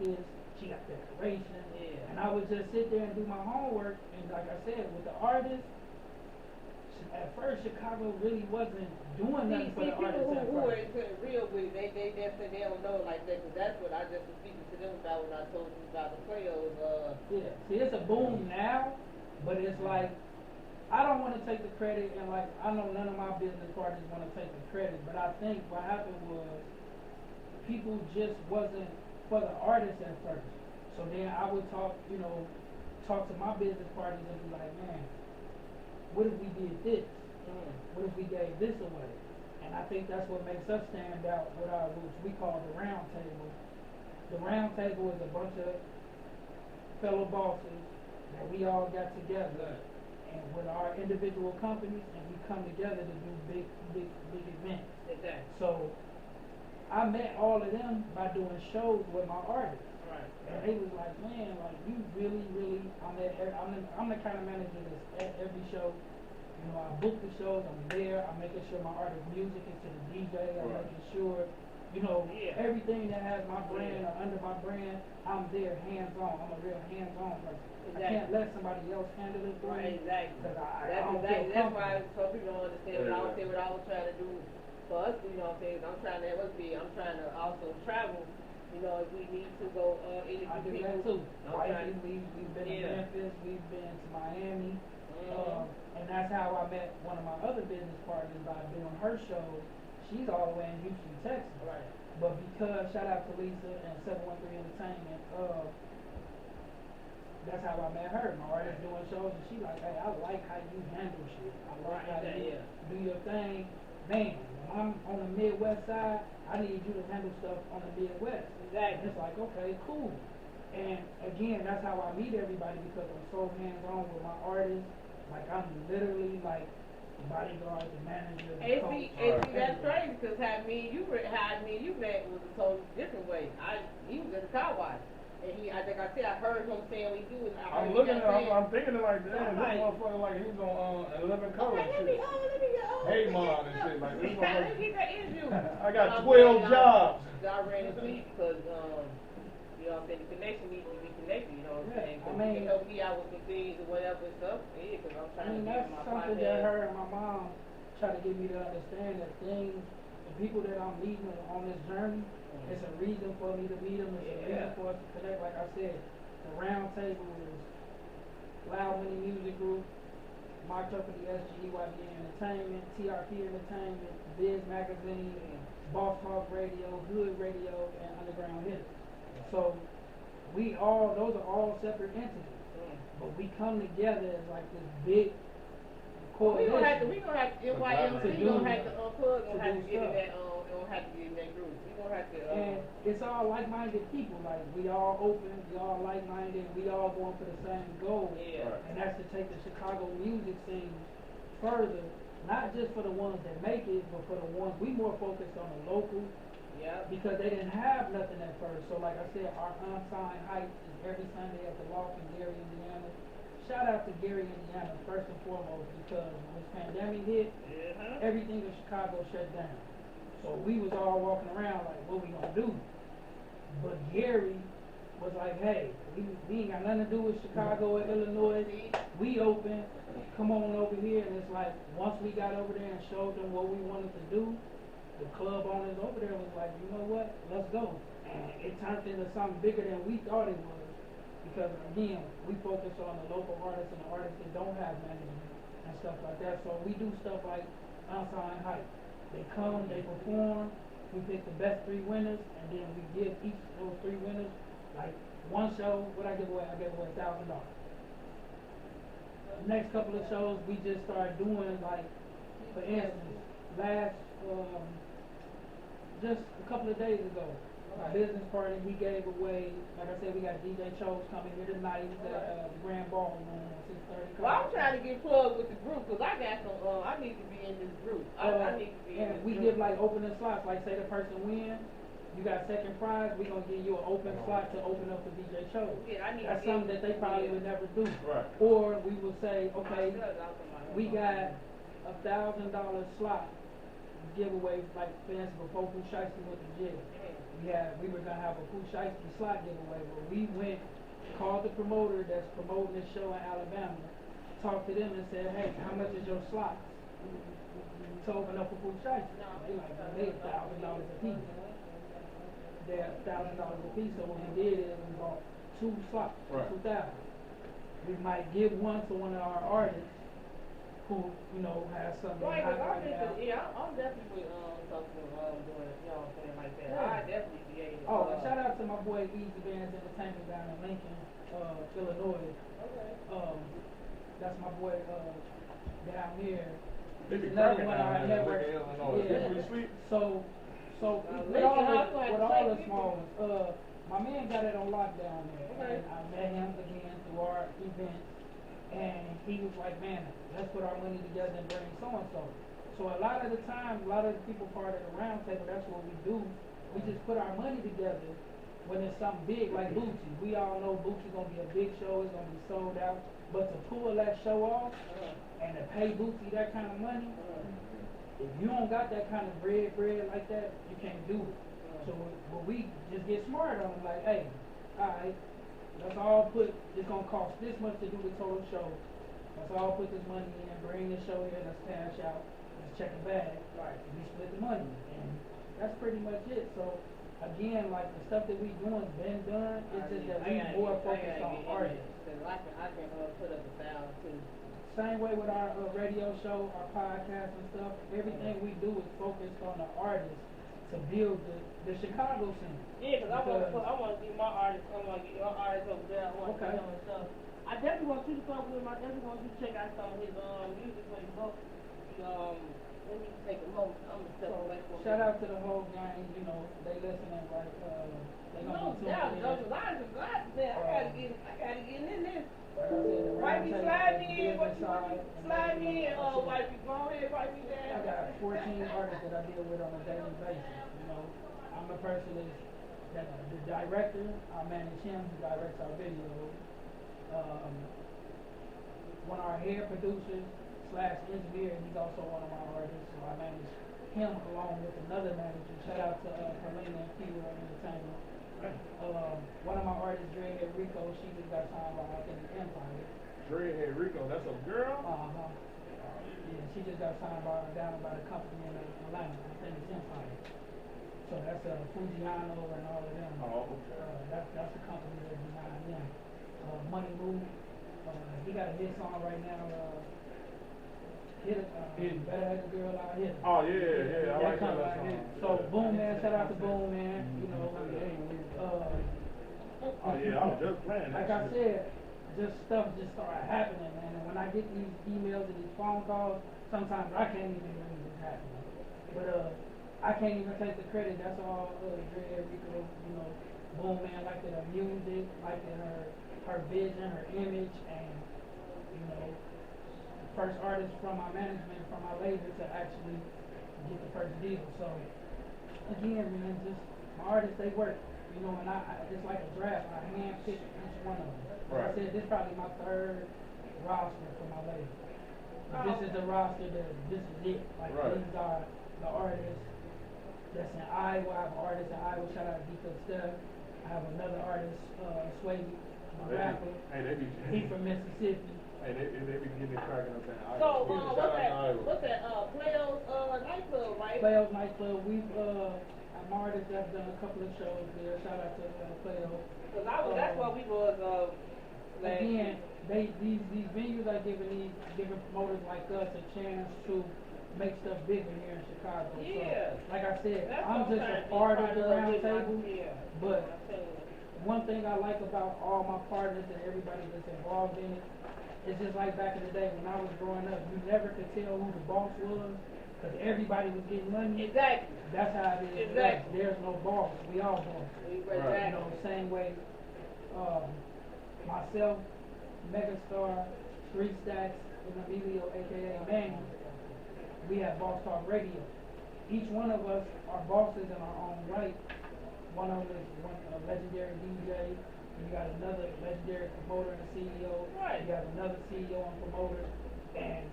this. She got decorations. Yeah. And I would just sit there and do my homework. And like I said, with the artists, at first Chicago really wasn't doing nothing for the artists. People who are real with it, they just say they don't know like that, because that's what I just was speaking to them about when I told you about the players. Yeah, see, it's a boom now, but it's like, I don't want to take the credit, and like, I know none of my business partners want to take the credit, but I think what happened was people just wasn't for the artists at first. So then I would talk to my business partners and be like, man, what if we did this? What if we gave this away? And I think that's what makes us stand out with our roots. We call the round table. The round table is a bunch of fellow bosses that we all got together and with our individual companies, and we come together to do big events. Exactly. So I met all of them by doing shows with my artists. Right. And they was like, man, like you really, I'm the kind of manager that's at every show. You know, I book the shows, I'm there, I'm making sure my artist music is to the DJ, I'm making sure, everything that has my brand or under my brand, I'm there hands-on. I'm a real hands-on person. Exactly. I can't let somebody else handle it for me. Exactly. That's why some people don't understand what I was saying, what I was trying to do for us, I'm trying to also travel. If we need to go, any I do that too. We've been to Memphis, we've been to Miami, and that's how I met one of my other business partners by doing her show. She's all the way in Houston, Texas. Right. But because, shout out to Lisa and 713 Entertainment, that's how I met her. My artist doing shows, and she like, hey, I like how you handle shit. I like how you do your thing. Man, when I'm on the Midwest side, I need you to handle stuff on the Midwest. Exactly. It's like, okay, cool. And again, that's how I meet everybody, because I'm so hands-on with my artists. Like, I'm literally like the bodyguard, the manager, the coach. That's crazy, because how me and you met was a totally different way. He was at the car wash. And I think I heard him saying what he do. I'm looking at him, I'm thinking it like, damn, this motherfucker like he's on 11 colors. Let me go. Hey, mom and shit. Like, this Let me get that interview. I got 12 jobs. I ran into you because, the connection needs to be connected, you know what I'm saying? I mean, help me out with some things or whatever and stuff. Yeah, because I'm trying to get my something that her and my mom try to get me to understand, that things, the people that I'm meeting on this journey, it's a reason for me to meet them. It's a reason for us to connect. Like I said, the round table is Loud Money Music Group, my company SGEYBN Entertainment, TRP Entertainment, Biz Magazine, Boss Talk Radio, Hood Radio, and Underground Hit. So those are all separate entities, but we come together as like this big coalition. We gonna have to MYMC gonna have to unplug, gonna have to get in that group. We gonna have to. And it's all like-minded people. Like, we all open, we all like-minded, we all going for the same goal. Yeah. And that's to take the Chicago music scene further. Not just for the ones that make it, but for the ones we more focused on the local. Yeah. Because they didn't have nothing at first. So like I said, our unsigned hype is every Sunday at the Loft in Gary, Indiana. Shout out to Gary, Indiana, first and foremost, because when this pandemic hit, everything in Chicago shut down. So we was all walking around like, what we gonna do? But Gary was like, hey, we ain't got nothing to do with Chicago or Illinois. We open, come on over here. And it's like, once we got over there and showed them what we wanted to do, the club owners over there was like, you know what, let's go. And it turned into something bigger than we thought it was. Because again, we focus on the local artists and the artists that don't have management and stuff like that. So we do stuff like unsigned hype. They come, they perform, we pick the best 3 winners, and then we give each of those 3 winners, like, one show, what I give away? I give away $1,000. The next couple of shows, we just started doing, like, for instance, just a couple of days ago, my business party, we gave away, like I said, we got DJ Chose coming here tonight at the Grand Ballroom at 6:30. Well, I'm trying to get plugged with the group, because I got some, I need to be in this group. I need to be in this group. We give like opening slots, like say the person wins, you got second prize, we're going to give you an open slot to open up for DJ Chose. Yeah, that's something that they probably would never do. Right. Or we will say, okay, we got $1,000 slot giveaway, like for instance, before Shiesty went to jail. we were gonna have a Pooh Shiesty slot giveaway, where we went, called the promoter that's promoting this show in Alabama, talked to them and said, hey, how much is your slots to open up a Pooh Shiesty? They like, they $1,000 a piece. They're $1,000 a piece, so what we did is we bought 2 slots for $2,000. We might give one to one of our artists who, you know, has something Right, hot cause I'm right now. definitely something doing, you know what I'm saying, like that. Yeah. I definitely be able to. Oh, and shout out to my boy SGEYBN Entertainment down in Lincoln, Illinois. Okay. That's my boy down here. They be He's another cracking one of down our there in network. Illinois. They pretty sweet. So with all the small ones, my man got it on lockdown there. Okay. And I met him again through our event, and he was like, man, let's put our money together and bring so-and-so. So a lot of the time, a lot of the people part of the round table, that's what we do. We just put our money together when it's something big like Bootsy. We all know Bootsy's gonna be a big show, it's gonna be sold out. But to pull that show off and to pay Bootsy that kind of money, if you don't got that kind of bread like that, you can't do it. So when we just get smart on them, like, hey, alright, let's all put, it's gonna cost this much to do the total show. Let's all put this money in, bring the show here, let's cash out, let's check the bag. Right. We split the money. And that's pretty much it. So again, like the stuff that we doing's been done, it's just that we more focused on artists. I can put up 1,000 too. Same way with our radio show, our podcast and stuff. Everything we do is focused on the artists to build the Chicago scene. Yeah, cause I want to get my artists. I want to get your artists over there. I want to get them and stuff. I definitely want you to come with him. I definitely want you to check out some of his music when he goes. Let me take a moment. I'm gonna step away from. Shout out to the whole gang. You know, they listening like they gonna be I tuning in. I gotta get in this. Like I said, the Wipe me, round slide table me in. is What you business side, slide me in? that's it. Wipe me, go ahead, wipe me down. I got 14 artists that I deal with on a daily basis. You know, I'm a person that the director, I manage him, who directs our videos. One of our hair producers / engineer, he's also one of my artists, so I manage him along with another manager. Shout out to Helena and Peter Entertainment. One of my artists, Dreadhead Rico, she just got signed by Empire. Dreadhead Rico, that's a girl? Yeah, she just got signed down by the company in Atlanta. I think it's Empire. So that's Fujiano and all of them. Oh, okay. That's the company that's behind them. Money Move. He got a hit song right now. Better Have the Girl Out Here. Oh yeah, I like that song. So Boom Man, shout out to Boom Man. You know, oh yeah, I was just playing that. like I said, just stuff just started happening, man. And when I get these emails and these phone calls, sometimes I can't even believe it's happening. But I can't even take the credit. That's all Dread Rico, you know, Boom Man liked her music, liked her vision, her image, and you know, the first artist from my management, from my label to actually get the first deal. So again, man, just my artists, they work, you know, and I it's like a draft. I handpick each one of them. Like I said, this is probably my 3rd roster for my label. This is the roster this is it. Like these are the artists that's in Iowa. I have an artist in Iowa, shout out to Deco Steph. I have another artist, SGEYBN, the rapper. He from Mississippi. Hey, they be getting it cracking up there. So, what's that, Playos nightclub, right? Playos nightclub. We've, I'm artists that's done a couple of shows there. Shout out to Playos. Cause that's what we was, again, these venues are giving promoters like us a chance to make stuff bigger here in Chicago. Yeah. So, like I said, that's I'm just a part of the round table. Yeah. But one thing I like about all my partners and everybody that's involved in it, it's just like back in the day when I was growing up, you never could tell who the boss was because everybody was getting money. Exactly. That's how it is. Exactly. There's no boss. We all boss. Right. You know, same way. Myself, Megastar, 3 Stacks, and Emilio, aka Mngnt, we have Boss Talk Radio. Each one of us are bosses in our own right. One of them is a legendary DJ. You got another legendary promoter and CEO. Right. You got another CEO and promoter. And